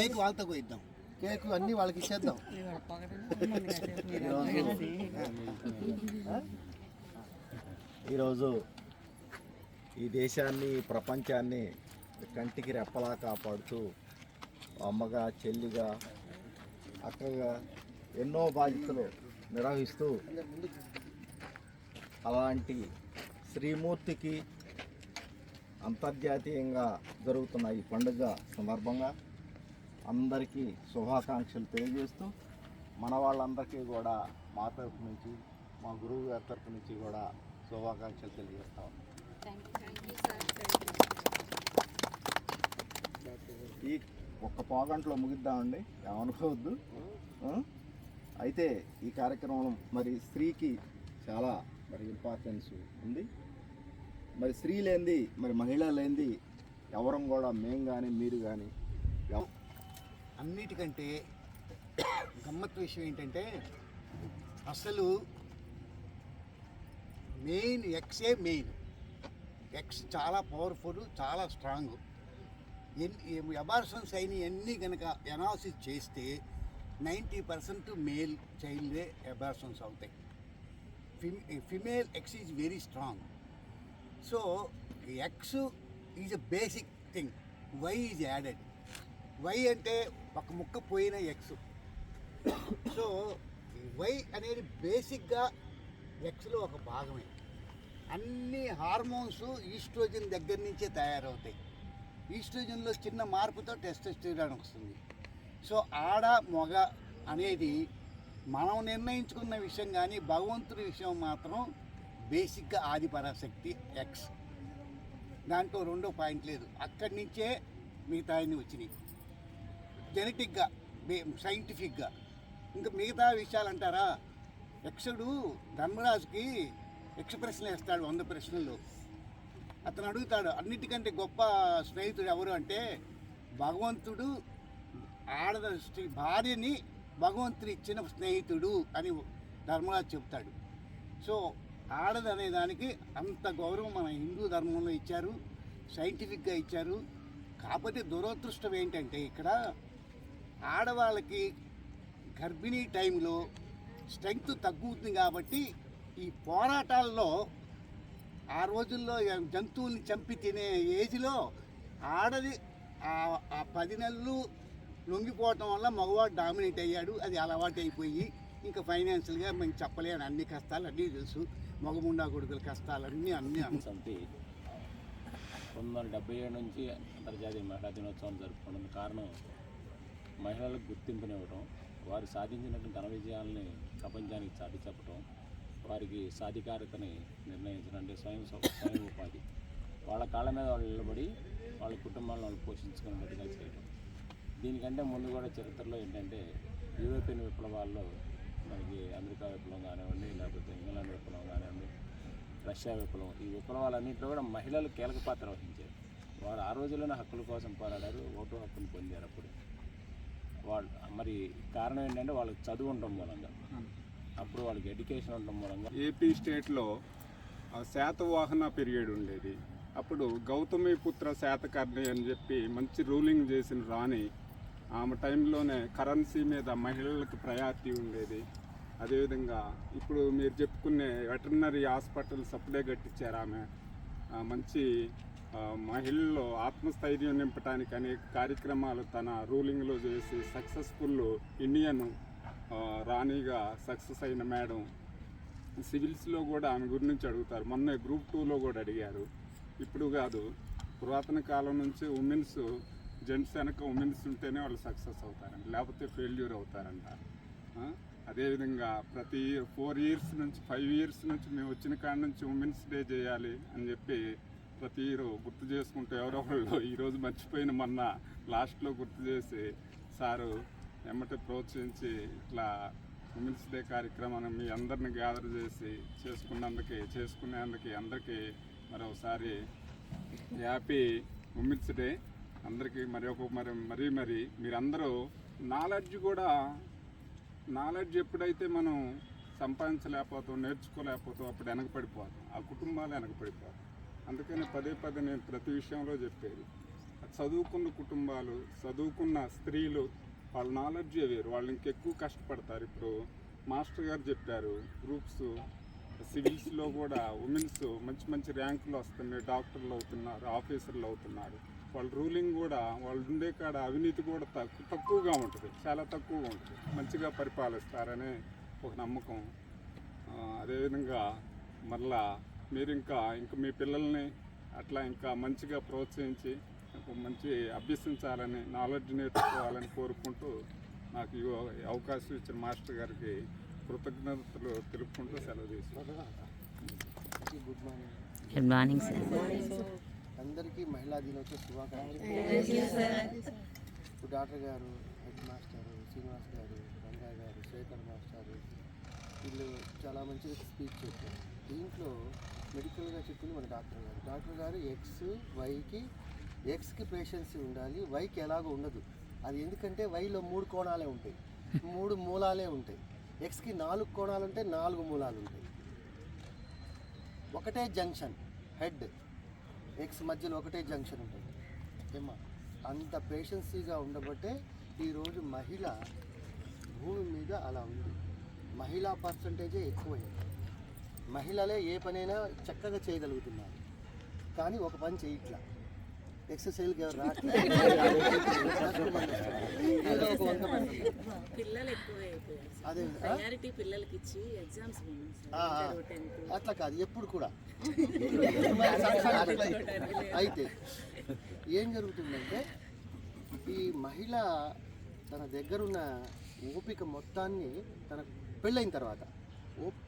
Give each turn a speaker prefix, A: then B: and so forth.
A: Cake వాళ్ళతో పోయిద్దాం, cake అన్నీ వాళ్ళకి ఇచ్చేద్దాం.
B: ఈరోజు ఈ దేశాన్ని ప్రపంచాన్ని కంటికి రెప్పలా కాపాడుతూ అమ్మగా చెల్లిగా అక్కగా ఎన్నో బాధ్యతలు నిర్వహిస్తూ అలాంటి శ్రీమూర్తికి అంతర్జాతీయంగా జరుగుతున్న ఈ పండుగ సందర్భంగా అందరికీ శుభాకాంక్షలు తెలియజేస్తూ మన వాళ్ళందరికీ కూడా మా తరపు నుంచి మా గురువు గారి తరపు నుంచి కూడా శుభాకాంక్షలు తెలియజేస్తాం. ఈ ఒక్క పావుగంటలో ముగిద్దామండి, ఏమనుకోవద్దు. అయితే ఈ కార్యక్రమం మరి స్త్రీకి చాలా ఇంపార్టెన్స్ ఉంది. మరి స్త్రీ లేనిది మరి మహిళ లేనిది ఎవరం కూడా మేము కానీ మీరు కానీ.
A: అన్నిటికంటే గమ్మత్తు విషయం ఏంటంటే అసలు ఎక్సే మెయిన్. ఎక్స్ చాలా పవర్ఫుల్, చాలా స్ట్రాంగ్. అబార్షన్స్ అయిన అన్నీ కనుక అనాలిసిస్ చేస్తే 90% మేల్ చైల్డే అబార్షన్స్ అవుతాయి. Female X is very strong. So X is a basic thing. Y is added. Y అంటే ఒక ముక్క పోయిన ఎక్స్. సో వై అనేది బేసిక్గా ఎక్స్లో ఒక భాగమే. అన్ని హార్మోన్స్ ఈస్ట్రోజన్ దగ్గర నుంచే తయారవుతాయి. ఈస్ట్రోజన్లో చిన్న మార్పుతో టెస్టోస్టెరాన్ వస్తుంది. సో ఆడ మగ అనేది మనం నిర్ణయించుకున్న విషయం, కానీ భగవంతుడి విషయం మాత్రం బేసిక్గా ఆది పరాశక్తి ఎక్స్. దాంట్లో రెండో పాయింట్ లేదు. అక్కడి నుంచే మిగతా అన్నీ వచ్చినాయి జెనెటిక్గా, సైంటిఫిక్గా. ఇంకా మిగతా విషయాలు అంటారా, యక్షుడు ధర్మరాజుకి యక్ష ప్రశ్నలు వేస్తాడు, 100 ప్రశ్నలు. అతను అడుగుతాడు, అన్నిటికంటే గొప్ప స్నేహితుడు ఎవరు అంటే భగవంతుడు భార్యని భగవంతుడు ఇచ్చిన స్నేహితుడు అని ధర్మరాజు చెప్తాడు. సో ఆడది అనే దానికి అంత గౌరవం మన హిందూ ధర్మంలో ఇచ్చారు, సైంటిఫిక్గా ఇచ్చారు. కాకపోతే దురదృష్టం ఏంటంటే ఇక్కడ ఆడవాళ్ళకి గర్భిణీ టైంలో స్ట్రెంగ్త్ తగ్గుతుంది. కాబట్టి ఈ పోరాటాల్లో ఆ రోజుల్లో జంతువుల్ని చంపి తినే ఏజ్లో ఆడది ఆ 10 నెలలు లొంగిపోవటం వల్ల మగవాడు డామినేట్ అయ్యాడు. అది అలవాటు అయిపోయి ఇంకా ఫైనాన్షియల్గా మేము చెప్పలేని అన్ని కష్టాలు అన్నీ తెలుసు. మగముండా కొడుకుల కష్టాలన్నీ అన్నీ
C: సంతి 1977 నుంచి అంతర్జాతీయ మహిళా దినోత్సవం జరుపుకోవడానికి కారణం మహిళలకు గుర్తింపునివ్వటం, వారు సాధించినటువంటి ఘన విజయాలని ప్రపంచానికి చాటి చెప్పటం, వారికి సాధికారతని నిర్ణయించడం, అంటే స్వయం ఉపాధి, వాళ్ళ కాళ్ళ మీద వాళ్ళు నిలబడి వాళ్ళ కుటుంబాలను వాళ్ళు పోషించుకునేట్టుగా చేయటం. దీనికంటే ముందు కూడా చరిత్రలో ఏంటంటే యూరోపియన్ విప్లవాల్లో మనకి అమెరికా విప్లవం కానివ్వండి, లేకపోతే ఇంగ్లాండ్ విప్లవం కానివ్వండి, రష్యా విప్లవం, ఈ విప్లవాలన్నింటిలో కూడా మహిళలు కీలక పాత్ర వహించారు. వారు ఆ రోజుల్లోనే హక్కుల కోసం పోరాడారు, ఓటు హక్కును పొందారు. అప్పుడు వాళ్ళు మరి కారణం ఏంటంటే వాళ్ళకి చదువు ఉండటం మూలంగా, అప్పుడు వాళ్ళకి ఎడ్యుకేషన్ ఉండటం మూలంగా.
D: ఏపీ స్టేట్లో శాతవాహన పీరియడ్ ఉండేది. అప్పుడు గౌతమిపుత్ర శాతకర్ణి అని చెప్పి మంచి రూలింగ్ చేసిన రాణి, ఆమె టైంలోనే కరెన్సీ మీద మహిళలకు ప్రయారిటీ ఉండేది. అదేవిధంగా ఇప్పుడు మీరు చెప్పుకునే వెటర్నరీ హాస్పిటల్స్ అప్పుడే కట్టించారు ఆమె. మంచి మహిళల్లో ఆత్మస్థైర్యం నింపడానికి అనేక కార్యక్రమాలు తన రూలింగ్లో చేసి సక్సెస్ఫుల్ ఇండియన్ రాణిగా సక్సెస్ అయిన మేడం. సివిల్స్లో కూడా ఆమె గురించి అడుగుతారు. మొన్న గ్రూప్ 2లో కూడా అడిగారు. ఇప్పుడు కాదు, పురాతన కాలం నుంచి ఉమెన్స్, జెంట్స్ వెనక ఉమెన్స్ ఉంటేనే వాళ్ళు సక్సెస్ అవుతారంట, లేకపోతే ఫెయిల్యూర్ అవుతారంట. అదేవిధంగా ప్రతి 4 ఇయర్స్ నుంచి 5 ఇయర్స్ నుంచి మేము వచ్చిన కాడ నుంచి ఉమెన్స్ డే చేయాలి అని చెప్పి ప్రతి ఇయర్ గుర్తు చేసుకుంటూ ఎవరెవరిలో ఈరోజు మర్చిపోయిన మొన్న లాస్ట్లో గుర్తు చేసి సారు ఎమ్మటే ప్రోత్సహించి ఇట్లా ఉమెన్స్ డే కార్యక్రమాన్ని మీ అందరిని గ్యాదర్ చేసి చేసుకునేందుకు అందరికీ మరొకసారి హ్యాపీ ఉమెన్స్ డే అందరికీ. మరీ మీరందరూ నాలెడ్జ్ ఎప్పుడైతే మనం సంపాదించలేకపోతాం, నేర్చుకోలేకపోతాం, అప్పుడు వెనకపడిపోతాం, ఆ కుటుంబాలు వెనకపడిపోతాం. అందుకని పదే నేను ప్రతి విషయంలో చెప్పేది చదువుకున్న కుటుంబాలు, చదువుకున్న స్త్రీలు, వాళ్ళ నాలెడ్జే వేరు, వాళ్ళు ఇంకెక్కువ కష్టపడతారు. ఇప్పుడు మాస్టర్ గారు చెప్పారు, గ్రూప్స్ సివిల్స్లో కూడా ఉమెన్స్ మంచి మంచి ర్యాంకులు వస్తున్నాయి, డాక్టర్లు అవుతున్నారు, ఆఫీసర్లు అవుతున్నారు. వాళ్ళ రూలింగ్ కూడా, వాళ్ళు ఉండే కాడ అవినీతి కూడా తక్కువగా ఉంటుంది, చాలా తక్కువగా ఉంటుంది, మంచిగా పరిపాలిస్తారనే ఒక నమ్మకం. అదేవిధంగా మళ్ళా మీరు ఇంకా మీ పిల్లల్ని అట్లా ఇంకా మంచిగా ప్రోత్సహించి మంచి అభ్యసించాలని, నాలెడ్జ్ నేర్చుకోవాలని కోరుకుంటూ నాకు ఈ అవకాశం ఇచ్చిన మాస్టర్ గారికి కృతజ్ఞతలు తెలుపుకుంటూ సెలవు తీసుకున్నాను.
E: Good morning.
F: Good morning sir.
E: అందరికీ మహిళా దినోత్సవ శుభాకాంక్షలు. ఇప్పుడు డాక్టర్ గారు, హెడ్ మాస్టర్ శ్రీనివాస్ గారు, రంగా గారు, శేఖర్ మాస్టర్ వీళ్ళు చాలా మంచిగా స్పీచ్ చెప్పారు. దీంట్లో మెడికల్గా చెప్పింది మన డాక్టర్ గారు ఎక్స్కి పేషెన్సీ ఉండాలి, వైకి ఎలాగో ఉండదు. అది ఎందుకంటే వైలో 3 కోణాలే ఉంటాయి, 3 మూలాలే ఉంటాయి. ఎక్స్కి 4 కోణాలు ఉంటాయి, 4 మూలాలు ఉంటాయి. ఒకటే జంక్షన్, హెడ్ ఎక్స్ మధ్యలో ఒకటే జంక్షన్ ఉంటుంది. ఏమా అంత పేషెన్సీగా ఉండబట్టే ఈరోజు మహిళ భూమి మీద అలా ఉంది. మహిళా పర్సంటేజే ఎక్కువైంది. మహిళలే ఏ పనైనా చక్కగా చేయగలుగుతున్నారు, కానీ ఒక పని చేయట్లా. ఎక్సర్సైజ్కి ఎవరు అట్లా కాదు ఎప్పుడు కూడా. అయితే ఏం జరుగుతుందంటే ఈ మహిళ తన దగ్గరున్న ఓపిక మొత్తాన్ని తన పెళ్ళైన తర్వాత